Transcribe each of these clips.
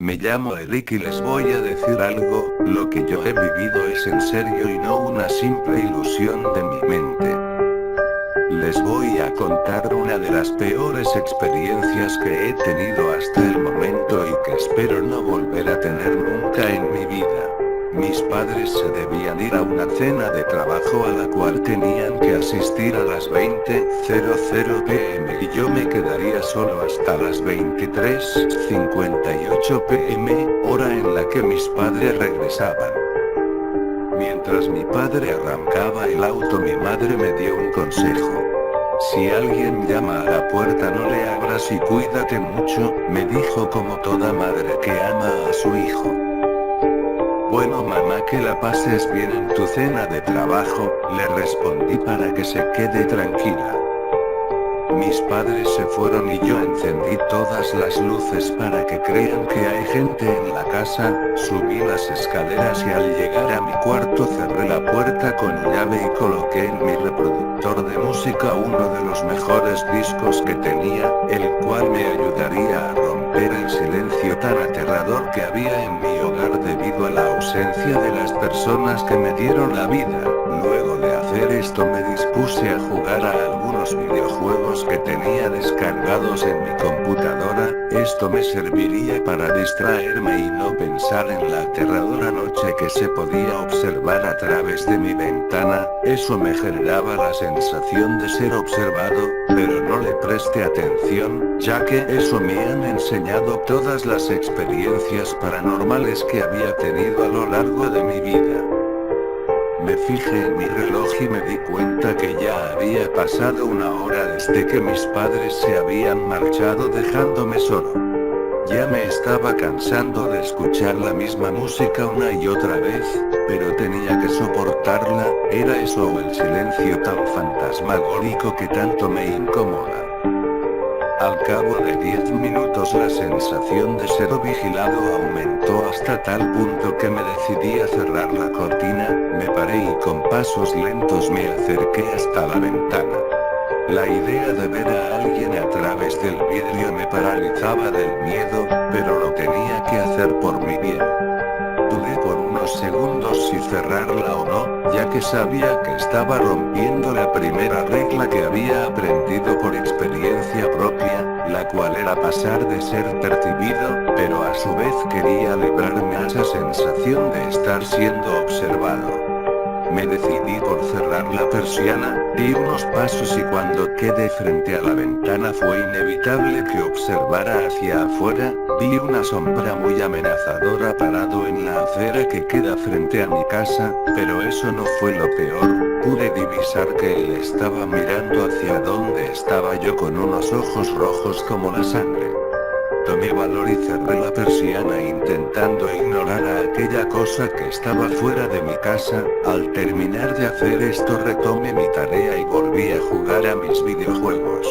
Me llamo Eric y les voy a decir algo, lo que yo he vivido es en serio y no una simple ilusión de mi mente. Les voy a contar una de las peores experiencias que he tenido hasta el momento y que espero no volver a tener nunca en mi vida. Mis padres se debían ir a una cena de trabajo a la cual tenían que asistir a las 20:00 pm y yo me quedaría solo hasta las 23:58 pm, hora en la que mis padres regresaban. Mientras mi padre arrancaba el auto, mi madre me dio un consejo. Si alguien llama a la puerta no le abras y cuídate mucho, me dijo como toda madre que ama a su hijo. Bueno mamá, que la pases bien en tu cena de trabajo, le respondí para que se quede tranquila. Mis padres se fueron y yo encendí todas las luces para que crean que hay gente en la casa, subí las escaleras y al llegar a mi cuarto cerré la puerta con llave y coloqué en mi reproductor de música uno de los mejores discos que tenía, el cual me ayudaría a romper el silencio tan aterrador que había en mi hogar debido a la ausencia de las personas que me dieron la vida. Luego de hacer esto me dispuse a jugar a algunos videojuegos que tenía descargados en mi computadora. Esto me serviría para distraerme y no pensar en la aterradora noche que se podía observar a través de mi ventana. Eso me generaba la sensación de ser observado, pero no le presté atención, ya que eso me han enseñado todas las experiencias paranormales que había tenido a lo largo de mi vida. Me fijé en mi reloj y me di cuenta que ya había pasado una hora desde que mis padres se habían marchado dejándome solo. Ya me estaba cansando de escuchar la misma música una y otra vez, pero tenía que soportarla. Era eso o el silencio tan fantasmagórico que tanto me incomoda. Al cabo de 10 minutos la sensación de ser vigilado aumentó hasta tal punto que me decidí a cerrar la cortina, me paré y con pasos lentos me acerqué hasta la ventana. La idea de ver a alguien a través del vidrio me paralizaba del miedo, pero lo tenía que hacer por mi bien. Dudé por unos segundos si cerrarla o no, ya que sabía que estaba rompiendo la primera regla que había aprendido por experiencia propia, la cual era pasar de ser percibido, pero a su vez quería librarme a esa sensación de estar siendo observado. Me decidí por cerrar la persiana, di unos pasos y cuando quedé frente a la ventana fue inevitable que observara hacia afuera. Vi una sombra muy amenazadora parado en la acera que queda frente a mi casa, pero eso no fue lo peor. Pude divisar que él estaba mirando hacia donde estaba yo con unos ojos rojos como la sangre. Tomé valor y cerré la persiana intentando ignorar a aquella cosa que estaba fuera de mi casa. Al terminar de hacer esto retomé mi tarea y volví a jugar a mis videojuegos.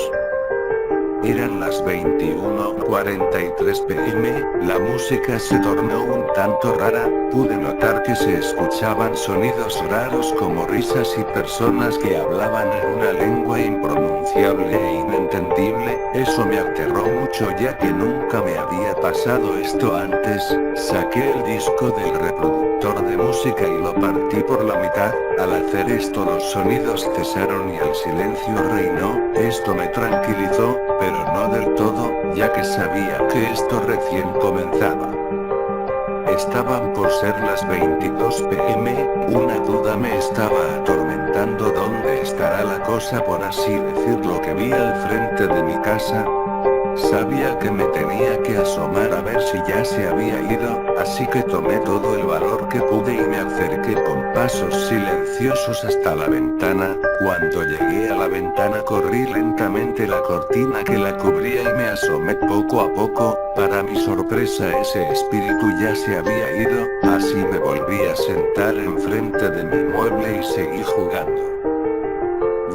Eran las 21:43 pm, la música se tornó un tanto rara, pude notar que se escuchaban sonidos raros como risas y personas que hablaban en una lengua impronunciable e inentendible. Eso me aterró mucho ya que nunca me había pasado esto antes. Saqué el disco del reproductor de música y lo partí por la mitad. Al hacer esto los sonidos cesaron y el silencio reinó. Esto me tranquilizó, pero no del todo, ya que sabía que esto recién comenzaba. Estaban por ser las 22 pm, una duda me estaba atormentando. ¿Dónde estará la cosa, por así decirlo, que vi al frente de mi casa? Sabía que me tenía que asomar a ver si ya se había ido, así que tomé todo el valor que pude y me acerqué con pasos silenciosos hasta la ventana. Cuando llegué a la ventana corrí lentamente la cortina que la cubría y me asomé poco a poco. Para mi sorpresa ese espíritu ya se había ido, así me volví a sentar enfrente de mi mueble y seguí jugando.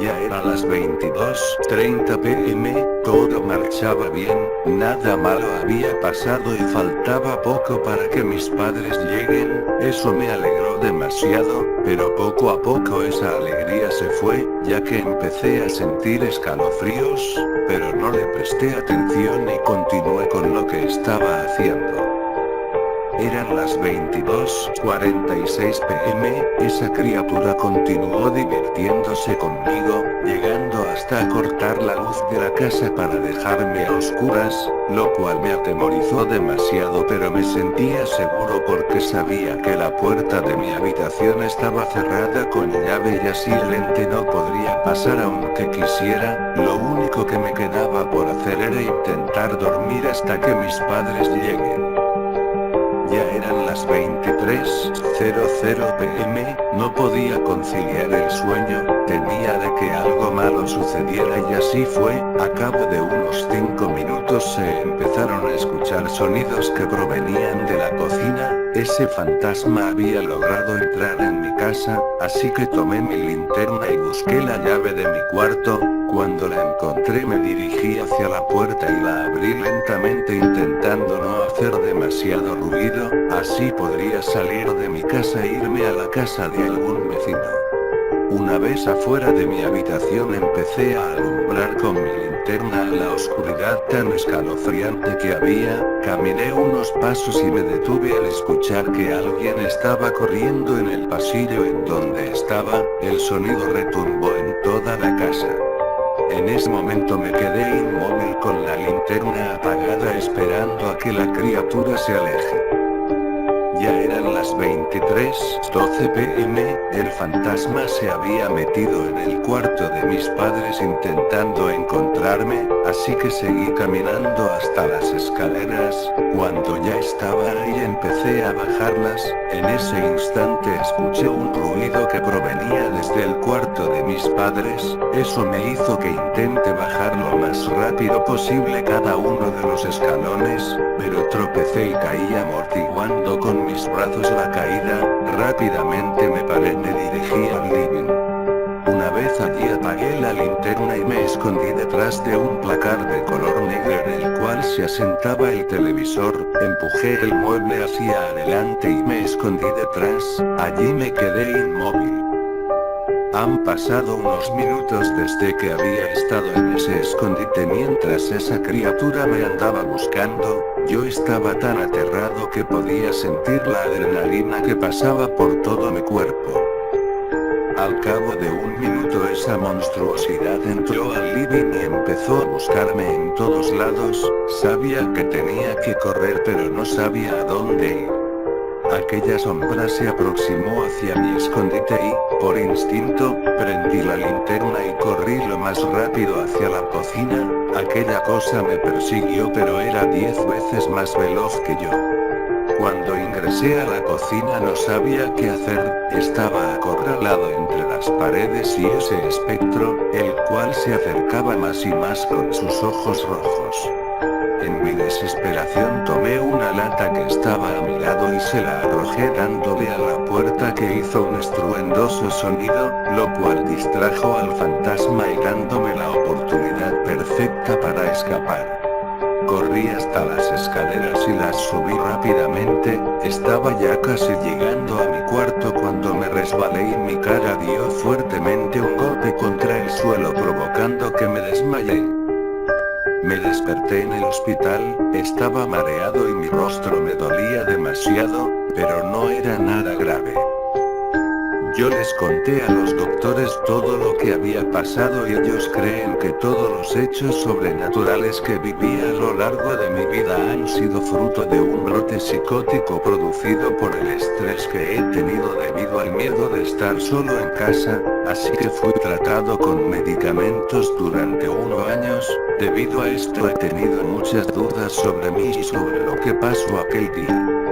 Ya era las 22:30 pm, todo marchaba bien, nada malo había pasado y faltaba poco para que mis padres lleguen. Eso me alegró demasiado, pero poco a poco esa alegría se fue, ya que empecé a sentir escalofríos, pero no le presté atención y continué con lo que estaba haciendo. Eran las 22:46 p.m, esa criatura continuó divirtiéndose conmigo, llegando hasta cortar la luz de la casa para dejarme a oscuras, lo cual me atemorizó demasiado, pero me sentía seguro porque sabía que la puerta de mi habitación estaba cerrada con llave y así el ente no podría pasar aunque quisiera. Lo único que me quedaba por hacer era intentar dormir hasta que mis padres lleguen. Ya eran las 23:00 p.m, no podía conciliar el sueño, temía de que algo malo sucediera y así fue. A cabo de unos 5 minutos se empezaron a escuchar sonidos que provenían de la cocina. Ese fantasma había logrado entrar en mi casa, así que tomé mi linterna y busqué la llave de mi cuarto. Cuando la encontré me dirigí hacia la puerta y la abrí lentamente intentando no hacer demasiado ruido, así podría salir de mi casa e irme a la casa de algún vecino. Una vez afuera de mi habitación empecé a alumbrar con mi linterna a la oscuridad tan escalofriante que había. Caminé unos pasos y me detuve al escuchar que alguien estaba corriendo en el pasillo en donde estaba. El sonido retumbó en toda la casa. En ese momento me quedé inmóvil con la linterna apagada esperando a que la criatura se aleje. Ya eran las 23:12 p.m, el fantasma se había metido en el cuarto de mis padres intentando encontrarme, así que seguí caminando hasta las escaleras. Cuando ya estaba ahí empecé a bajarlas. En ese instante escuché un ruido que provenía desde el cuarto de mis padres. Eso me hizo que intente bajar lo más rápido posible cada uno de los escalones, pero tropecé y caí amortiguando con mis brazos la caída. Rápidamente me paré y me dirigí al living. Una vez allí apagué la linterna y me escondí detrás de un placar de color negro en el cual se asentaba el televisor. Empujé el mueble hacia adelante y me escondí detrás. Allí me quedé inmóvil. Han pasado unos minutos desde que había estado en ese escondite mientras esa criatura me andaba buscando. Yo estaba tan aterrado que podía sentir la adrenalina que pasaba por todo mi cuerpo. Al cabo de un minuto esa monstruosidad entró al living y empezó a buscarme en todos lados. Sabía que tenía que correr pero no sabía a dónde ir. Aquella sombra se aproximó hacia mi escondite y, por instinto, prendí la linterna y corrí lo más rápido hacia la cocina. Aquella cosa me persiguió pero era 10 veces más veloz que yo. Cuando ingresé a la cocina no sabía qué hacer, estaba acorralado entre las paredes y ese espectro, el cual se acercaba más y más con sus ojos rojos. En mi desesperación tomé una lata que estaba a mi lado y se la arrojé dándole a la puerta que hizo un estruendoso sonido, lo cual distrajo al fantasma y dándome la oportunidad perfecta para escapar. Corrí hasta las escaleras y las subí rápidamente. Estaba ya casi llegando a mi cuarto cuando me resbalé y mi cara dio fuertemente un golpe contra el suelo provocando que me desmayé. Me desperté en el hospital, estaba mareado y mi rostro me dolía demasiado, pero no era nada grave. Yo les conté a los doctores todo lo que había pasado y ellos creen que todos los hechos sobrenaturales que viví a lo largo de mi vida han sido fruto de un brote psicótico producido por el estrés que he tenido debido al miedo de estar solo en casa, así que fui tratado con medicamentos durante 1 año. Debido a esto he tenido muchas dudas sobre mí y sobre lo que pasó aquel día.